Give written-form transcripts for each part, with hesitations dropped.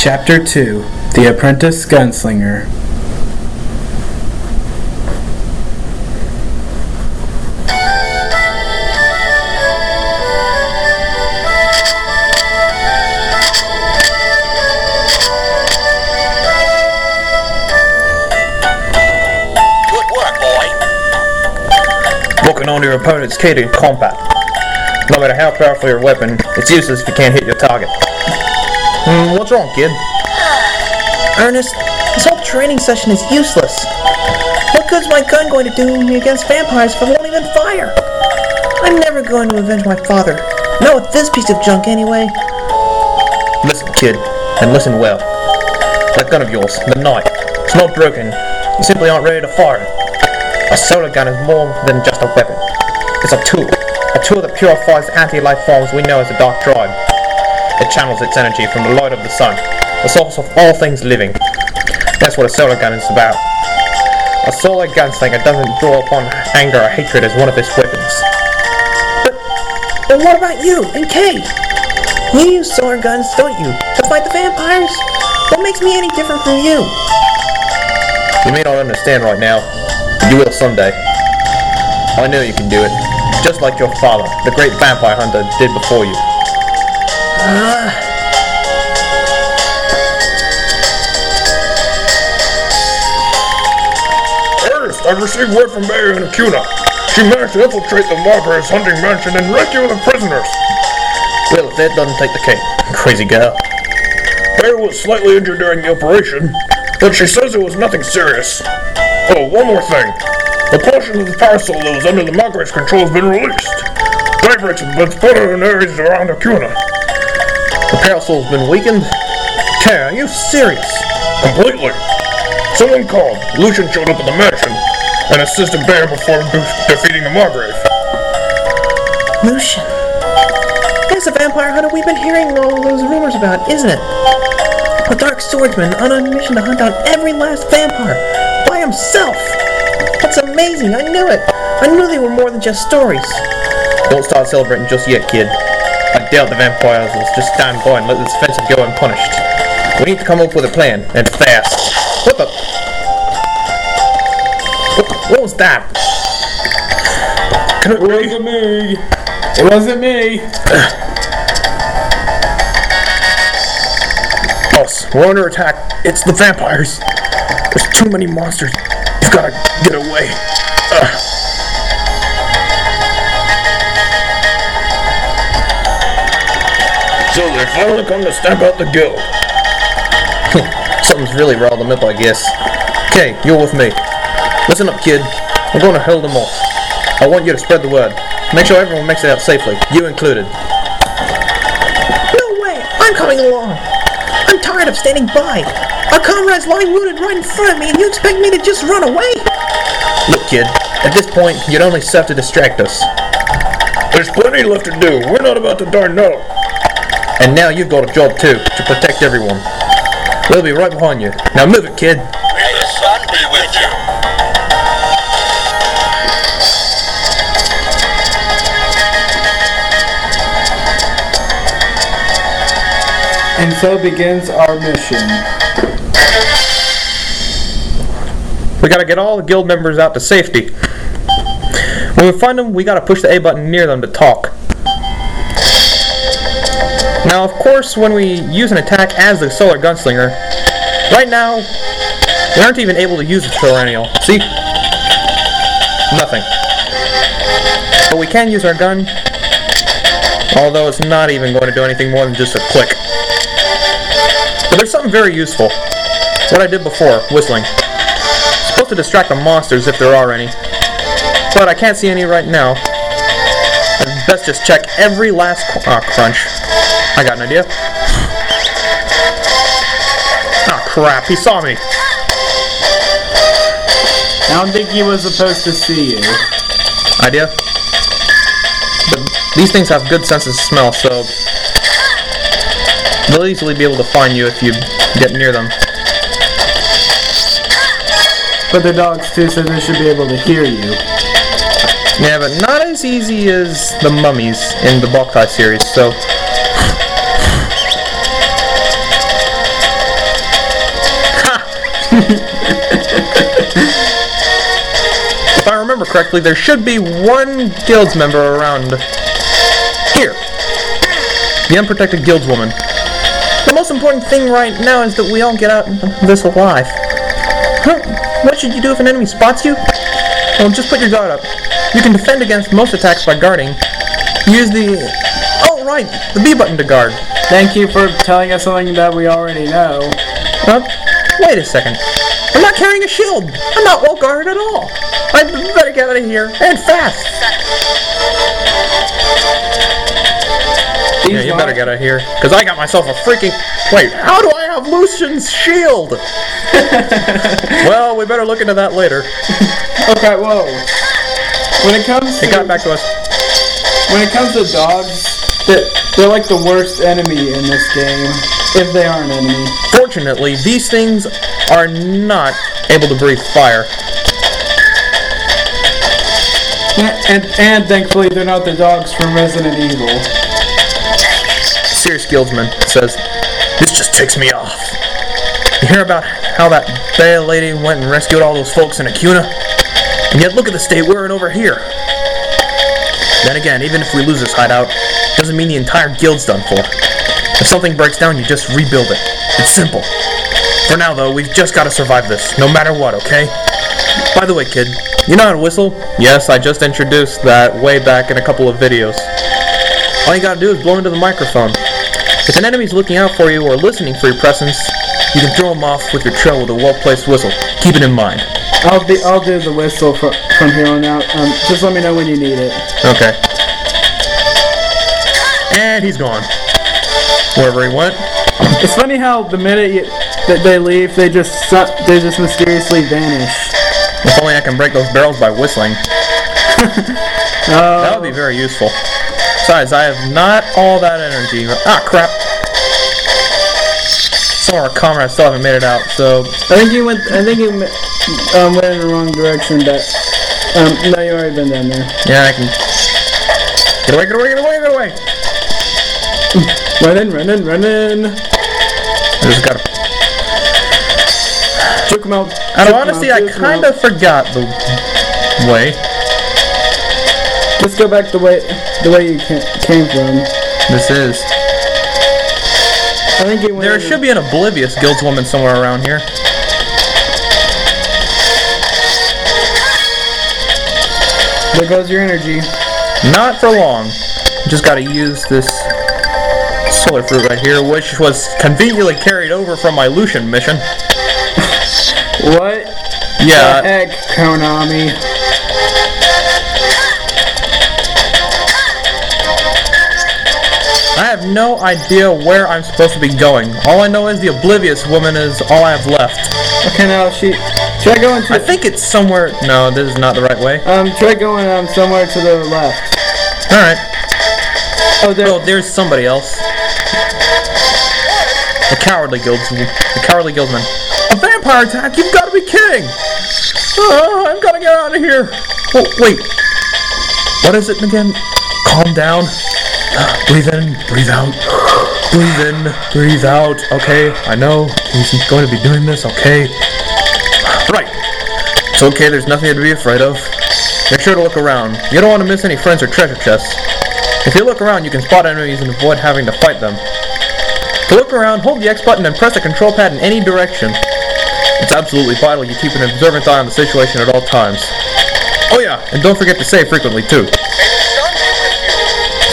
Chapter 2: The Apprentice Gunslinger. Good work, boy. Locking onto your opponent's key to combat. No matter how powerful your weapon, it's useless if you can't hit your target. What's wrong, kid? Ernest, this whole training session is useless. What good's my gun going to do me against vampires if I won't even fire? I'm never going to avenge my father. Not with this piece of junk anyway. Listen, kid, and listen well. That gun of yours, the knight, it's not broken. You simply aren't ready to fire it. A solar gun is more than just a weapon. It's a tool that purifies the anti-life forms we know as the Dark Drive. It channels its energy from the light of the sun, the source of all things living. That's what a solar gun is about. A solar gunslinger doesn't draw upon anger or hatred as one of his weapons. But what about you and Kay? You use solar guns, don't you, to fight the vampires? What makes me any different from you? You may not understand right now, but you will someday. I know you can do it, just like your father, the great vampire hunter, did before you. Ernest, I've received word from Mary and Acuna. She managed to infiltrate the Margaret's hunting mansion and rescue the prisoners. Well, if that doesn't take the cake, crazy girl. Peril was slightly injured during the operation, but she says it was nothing serious. Oh, one more thing. The portion of the parasol that was under the Margaret's control has been released. Daybreak's been spotted in areas around Acuna. The parasol's been weakened? Kay, are you serious? Completely. Someone called. Lucian showed up at the mansion and assisted Bear before defeating the Margrave. Lucian. That's the vampire hunter we've been hearing all those rumors about, isn't it? A dark swordsman on a mission to hunt down every last vampire by himself. That's amazing, I knew it. I knew they were more than just stories. Don't start celebrating just yet, kid. I doubt the vampires will just stand by and let this offensive go unpunished. We need to come up with a plan, and fast. What the? What was that? It wasn't me. It wasn't me. Boss, we're under attack. It's the vampires. There's too many monsters. You've got to get away. So they finally come to stamp out the guild. Something's really riled them up, I guess. Okay, you're with me. Listen up, kid. We're going to hold them off. I want you to spread the word. Make sure everyone makes it out safely, you included. No way! I'm coming along! I'm tired of standing by! Our comrade's lying wounded right in front of me and you expect me to just run away? Look, kid, at this point, you'd only serve to distract us. There's plenty left to do. We're not about to die now. And now you've got a job too, to protect everyone. We'll be right behind you. Now move it, kid. May the sun be with you. And so begins our mission. We gotta get all the guild members out to safety. When we find them, we gotta push the A button near them to talk. Now, of course, when we use an attack as the Solar Gunslinger, right now, we aren't even able to use the perennial. See? Nothing. But we can use our gun, although it's not even going to do anything more than just a click. But there's something very useful. What I did before, whistling. It's supposed to distract the monsters if there are any. But I can't see any right now. I'd best just check every last crunch. I got an idea. Ah, crap, he saw me. I don't think he was supposed to see you. Idea? But these things have good senses of smell, so they'll easily be able to find you if you get near them. But the dogs too, so they should be able to hear you. Yeah, but not as easy as the mummies in the Boktai series, so remember correctly, there should be one guilds member around here. The unprotected guildswoman. The most important thing right now is that we all get out of this alive. Huh? What should you do if an enemy spots you? Well, just put your guard up. You can defend against most attacks by guarding. Use the... Oh, right! The B button to guard. Thank you for telling us something that we already know. Wait a second. I'm not carrying a shield! I'm not well guarded at all! I better get out of here, and fast! Yeah, you better get out of here, because I got myself a freaking... Wait, how do I have Lucian's shield? Well, we better look into that later. Okay, whoa. When it comes to... It got back to us. When it comes to dogs, they're like the worst enemy in this game, if they are an enemy. Fortunately, these things are not able to breathe fire. And thankfully they're not the dogs from Resident Evil. Serious guildsman says, "This just ticks me off. You hear about how that bad lady went and rescued all those folks in Acuna? And yet look at the state we're in over here. Then again, even if we lose this hideout, doesn't mean the entire guild's done for. If something breaks down, you just rebuild it. It's simple. For now, though, we've just got to survive this, no matter what, okay? By the way, kid, you know how to whistle? Yes, I just introduced that way back in a couple of videos. All you gotta do is blow into the microphone. If an enemy's looking out for you or listening for your presence, you can throw them off with your trail with a well-placed whistle. Keep it in mind." I'll do the whistle from here on out. Just let me know when you need it. Okay. And he's gone. Wherever he went. It's funny how the minute that they leave, they just mysteriously vanish. If only I can break those barrels by whistling. That would be very useful. Besides, I have not all that energy. Ah, crap. Some of our comrades still haven't made it out, so... I think you went in the wrong direction, but... no, you already been down there. Yeah, I can... Get away, get away, get away, get away! Running! I just gotta... Took him out. Out of honesty, I kind of forgot the way. Let's go back the way you came from. This is. I think you went. There should be an oblivious guildswoman somewhere around here. There goes your energy. Not for long. Just gotta use this solar fruit right here, which was conveniently carried over from my Lucian mission. What? Yeah. The heck, Konami. I have no idea where I'm supposed to be going. All I know is the oblivious woman is all I have left. Okay, now should I go into... I think it's somewhere... No, this is not the right way. Try going somewhere to the left. Alright. Oh, there. Oh, there's somebody else. The cowardly guildsman. A vampire attack? You've got to be kidding! Oh, I've got to get out of here. Oh, wait. What is it again? Calm down. Breathe in, breathe out. Breathe in, breathe out. Okay, I know he's going to be doing this, okay? Right. It's okay, there's nothing to be afraid of. Make sure to look around. You don't want to miss any friends or treasure chests. If you look around, you can spot enemies and avoid having to fight them. To look around, hold the X button and press the control pad in any direction. It's absolutely vital you keep an observant eye on the situation at all times. Oh yeah, and don't forget to save frequently too.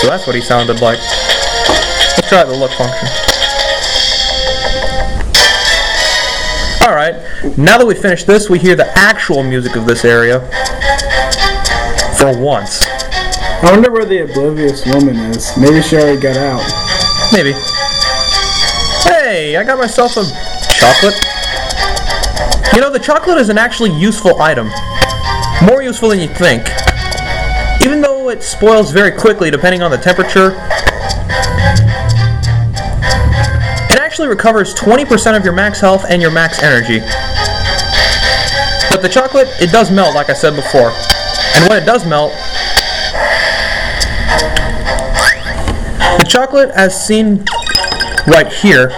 So that's what he sounded like. Let's try the look function. Alright, now that we finished this, we hear the actual music of this area. For once. I wonder where the oblivious woman is. Maybe she already got out. Maybe. Hey, I got myself a chocolate. You know, the chocolate is an actually useful item. More useful than you think. Even though it spoils very quickly depending on the temperature, it actually recovers 20% of your max health and your max energy. But the chocolate, it does melt like I said before. And when it does melt, the chocolate as seen right here,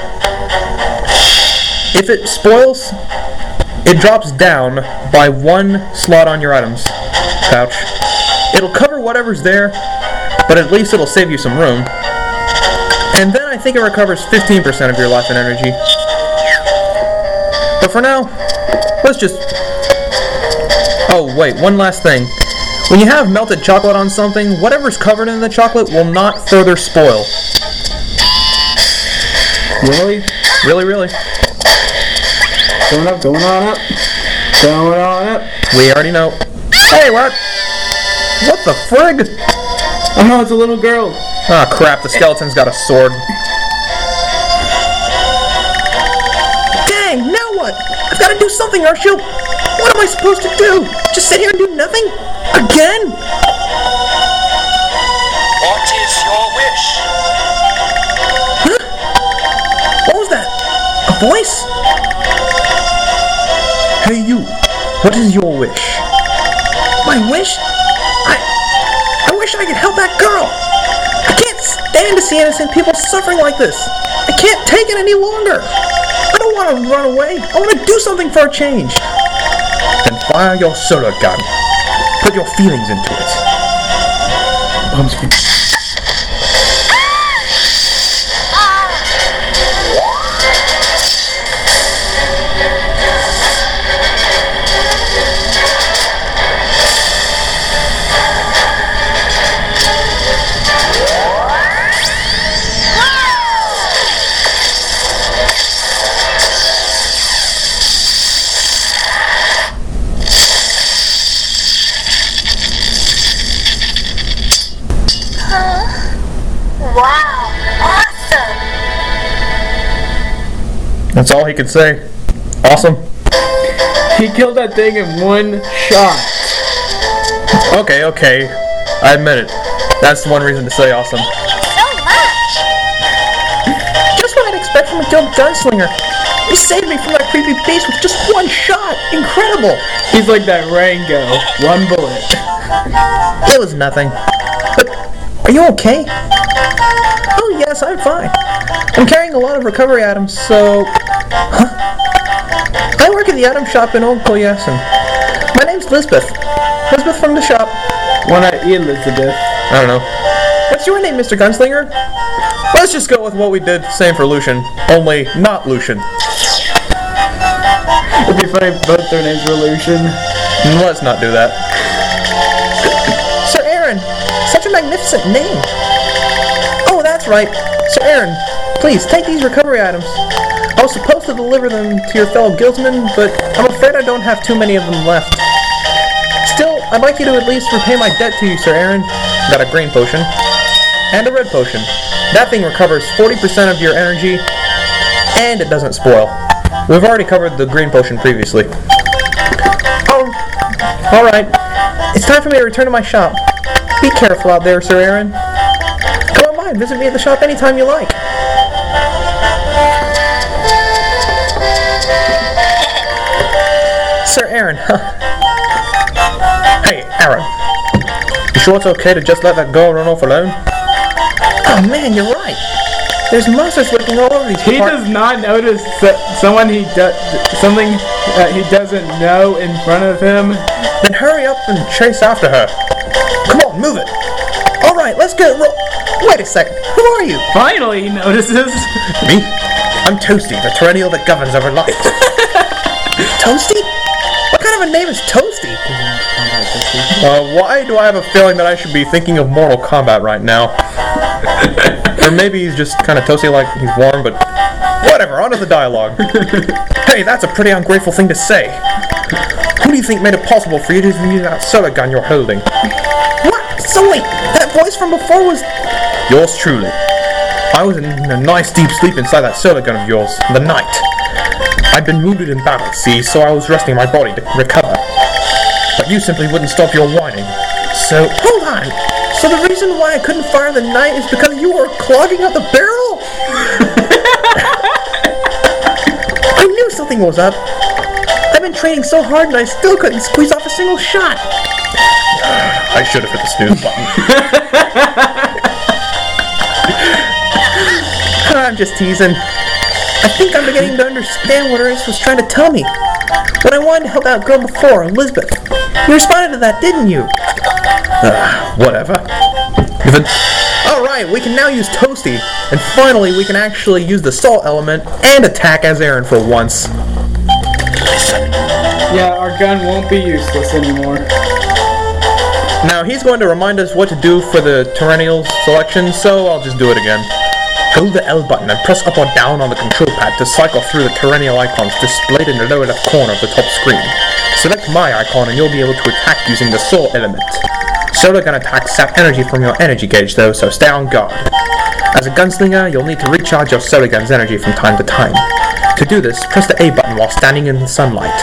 if it spoils, it drops down by 1 slot on your items pouch. It'll cover whatever's there, but at least it'll save you some room. And then I think it recovers 15% of your life and energy. But for now, let's just... Oh, wait, one last thing. When you have melted chocolate on something, whatever's covered in the chocolate will not further spoil. Really? Really. Going up, going on up. Going on up. We already know. Hey, what? What the frig? Oh no, it's a little girl. Ah, crap, the skeleton's got a sword. Dang, now what? I've got to do something, Arshil. What am I supposed to do? Just sit here and do nothing? Again? What is your wish? Huh? What was that? A voice? Hey, you. What is your wish? My wish? I wish I could help that girl. I can't stand to see innocent people suffering like this. I can't take it any longer. I don't want to run away. I want to do something for a change. Then fire your solar gun. Put your feelings into it. Wow, awesome! That's all he could say. Awesome. He killed that thing in 1 shot. Okay. I admit it. That's one reason to say awesome. So much! Just what I'd expect from a dope gunslinger. You saved me from that creepy beast with just 1 shot. Incredible. He's like that Rango. 1 bullet. It was nothing. But are you okay? Oh yes, I'm fine. I'm carrying a lot of recovery items, so... Huh? I work at the item shop in Old Koyasin. My name's Lisbeth. Lisbeth from the shop. Why not Elizabeth? I don't know. What's your name, Mr. Gunslinger? Let's just go with what we did, same for Lucian, only not Lucian. It'd be funny if both their names were Lucian. Let's not do that. Sir Aaron, such a magnificent name. Oh, that's right. Sir Aaron, please take these recovery items. I was supposed to deliver them to your fellow guildsmen, but I'm afraid I don't have too many of them left. Still, I'd like you to at least repay my debt to you, Sir Aaron. Got a green potion. And a red potion. That thing recovers 40% of your energy, and it doesn't spoil. We've already covered the green potion previously. Oh, alright. It's time for me to return to my shop. Be careful out there, Sir Aaron. Come on by and visit me at the shop anytime you like. Sir Aaron, huh? Hey, Aaron. You sure it's okay to just let that girl run off alone? Oh man, you're right. There's monsters lurking all over these He does not notice that something that he doesn't know in front of him. Then hurry up and chase after her. Come on, move it. Alright, let's get Wait a second. Who are you? Finally, he notices. Me? I'm Toasty, the perennial that governs over life. Toasty? What kind of a name is Toasty? Why do I have a feeling that I should be thinking of Mortal Kombat right now? Or maybe he's just kind of toasty, like he's warm, but whatever, on to the dialogue. Hey, that's a pretty ungrateful thing to say. Who do you think made it possible for you to use that solar gun you're holding? What? So wait, that voice from before was... Yours truly. I was in a nice deep sleep inside that solar gun of yours, the night. I'd been wounded in battle, see, so I was resting my body to recover. But you simply wouldn't stop your whining. So... Hold on! So the reason why I couldn't fire the knight is because you were clogging up the barrel? I knew something was up. I've been training so hard and I still couldn't squeeze off a single shot. I should have hit the snooze button. I'm just teasing. I think I'm beginning to understand what Ernest was trying to tell me. When I wanted to help out girl before, Elizabeth. You responded to that, didn't you? Whatever. Alright, we can now use Toasty. And finally, we can actually use the salt element and attack as Aaron for once. Yeah, our gun won't be useless anymore. Now, he's going to remind us what to do for the Perennial selection, so I'll just do it again. Hold the L button and press up or down on the control pad to cycle through the Perennial icons displayed in the lower left corner of the top screen. Select my icon and you'll be able to attack using the soul element. Solar gun attacks sap energy from your energy gauge though, so stay on guard. As a gunslinger, you'll need to recharge your solar gun's energy from time to time. To do this, press the A button while standing in the sunlight.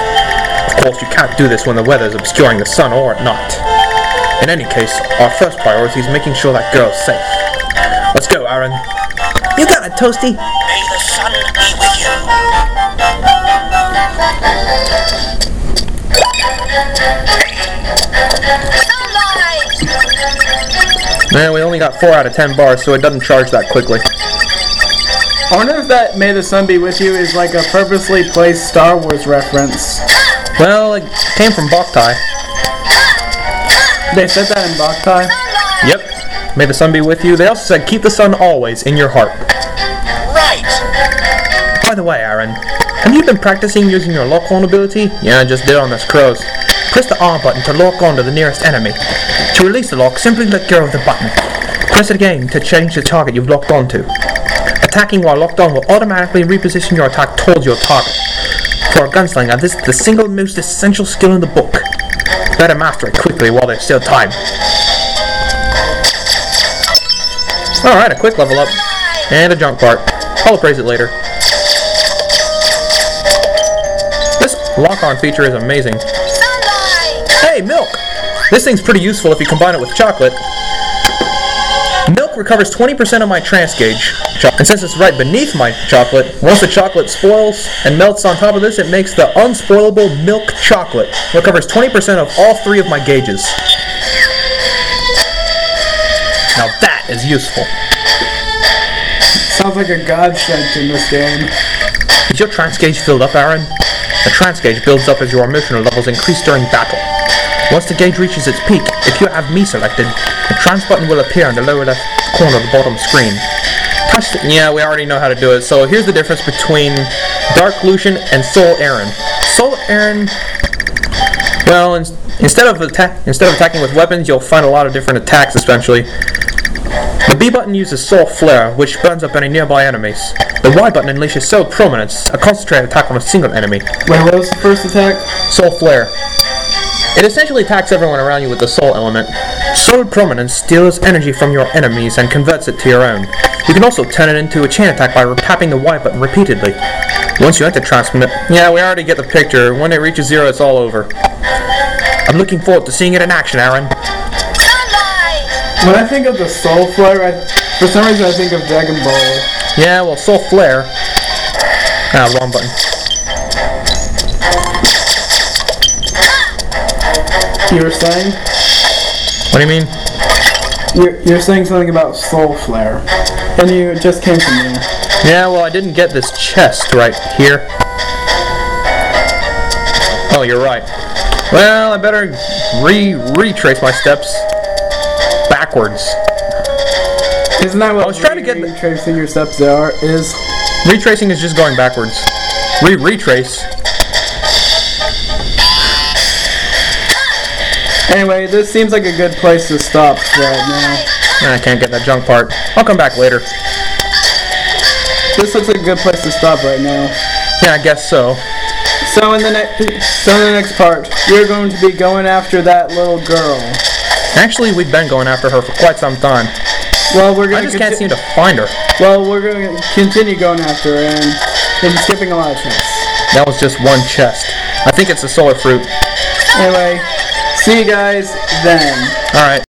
Of course, you can't do this when the weather is obscuring the sun or at night. In any case, our first priority is making sure that girl's safe. Let's go, Aaron. You got it, Toasty. May the sun be with you. Man, we only got 4 out of 10 bars, so it doesn't charge that quickly. I wonder if that May the Sun Be With You is like a purposely placed Star Wars reference. Well, it came from Boktai. They said that in Boktai? Yep. May the sun be with you. They also said keep the sun always in your heart. Right. By the way, Aaron, have you been practicing using your lock-on ability? Yeah, I just did on this crows. Press the R button to lock on to the nearest enemy. To release the lock, simply let go of the button. Press it again to change the target you've locked onto. Attacking while locked on will automatically reposition your attack towards your target. For a gunslinger, this is the single most essential skill in the book. Better master it quickly while there's still time. Alright, a quick level up. And a junk part. I'll appraise it later. This lock-on feature is amazing. Hey, milk! This thing's pretty useful if you combine it with chocolate. Milk recovers 20% of my trance gauge. And since it's right beneath my chocolate, once the chocolate spoils and melts on top of this, it makes the unspoilable milk chocolate. Recovers 20% of all 3 of my gauges. Now that is useful. Sounds like a godsend in this game. Is your trance gauge filled up, Aaron? The trance gauge builds up as your emotional levels increase during battle. Once the gauge reaches its peak, if you have me selected, the trance button will appear in the lower left corner of the bottom screen. Touch the... Yeah, we already know how to do it. So here's the difference between Dark Lucian and Soul Aaron. Soul Aaron... Well, instead of attacking with weapons, you'll find a lot of different attacks, essentially. The B button uses Soul Flare, which burns up any nearby enemies. The Y button unleashes Soul Prominence, a concentrated attack on a single enemy. Wait, what was the first attack? Soul Flare. It essentially attacks everyone around you with the Soul element. Soul Prominence steals energy from your enemies and converts it to your own. You can also turn it into a chain attack by tapping the Y button repeatedly. Once you enter transmit... Yeah, we already get the picture. When it reaches 0, it's all over. I'm looking forward to seeing it in action, Aaron. When I think of the Soul Flare, for some reason I think of Dragon Ball. Yeah, well, Soul Flare... Ah, wrong button. You were saying? What do you mean? You're saying something about Soul Flare. And you just came from there. Yeah, well, I didn't get this chest right here. Oh, you're right. Well, I better retrace my steps backwards. Isn't that what I was trying to get retracing your steps is? Retracing is just going backwards. Retrace. Anyway, this seems like a good place to stop right now. I can't get that junk part. I'll come back later. This looks like a good place to stop right now. Yeah, I guess so. So in the next part, you're going to be going after that little girl. Actually, we've been going after her for quite some time. Well, we're I going just can't seem to find her. Well, we're going to continue going after her, and I'm skipping a lot of chests. That was just one chest. I think it's a solar fruit. Anyway, see you guys then. Alright.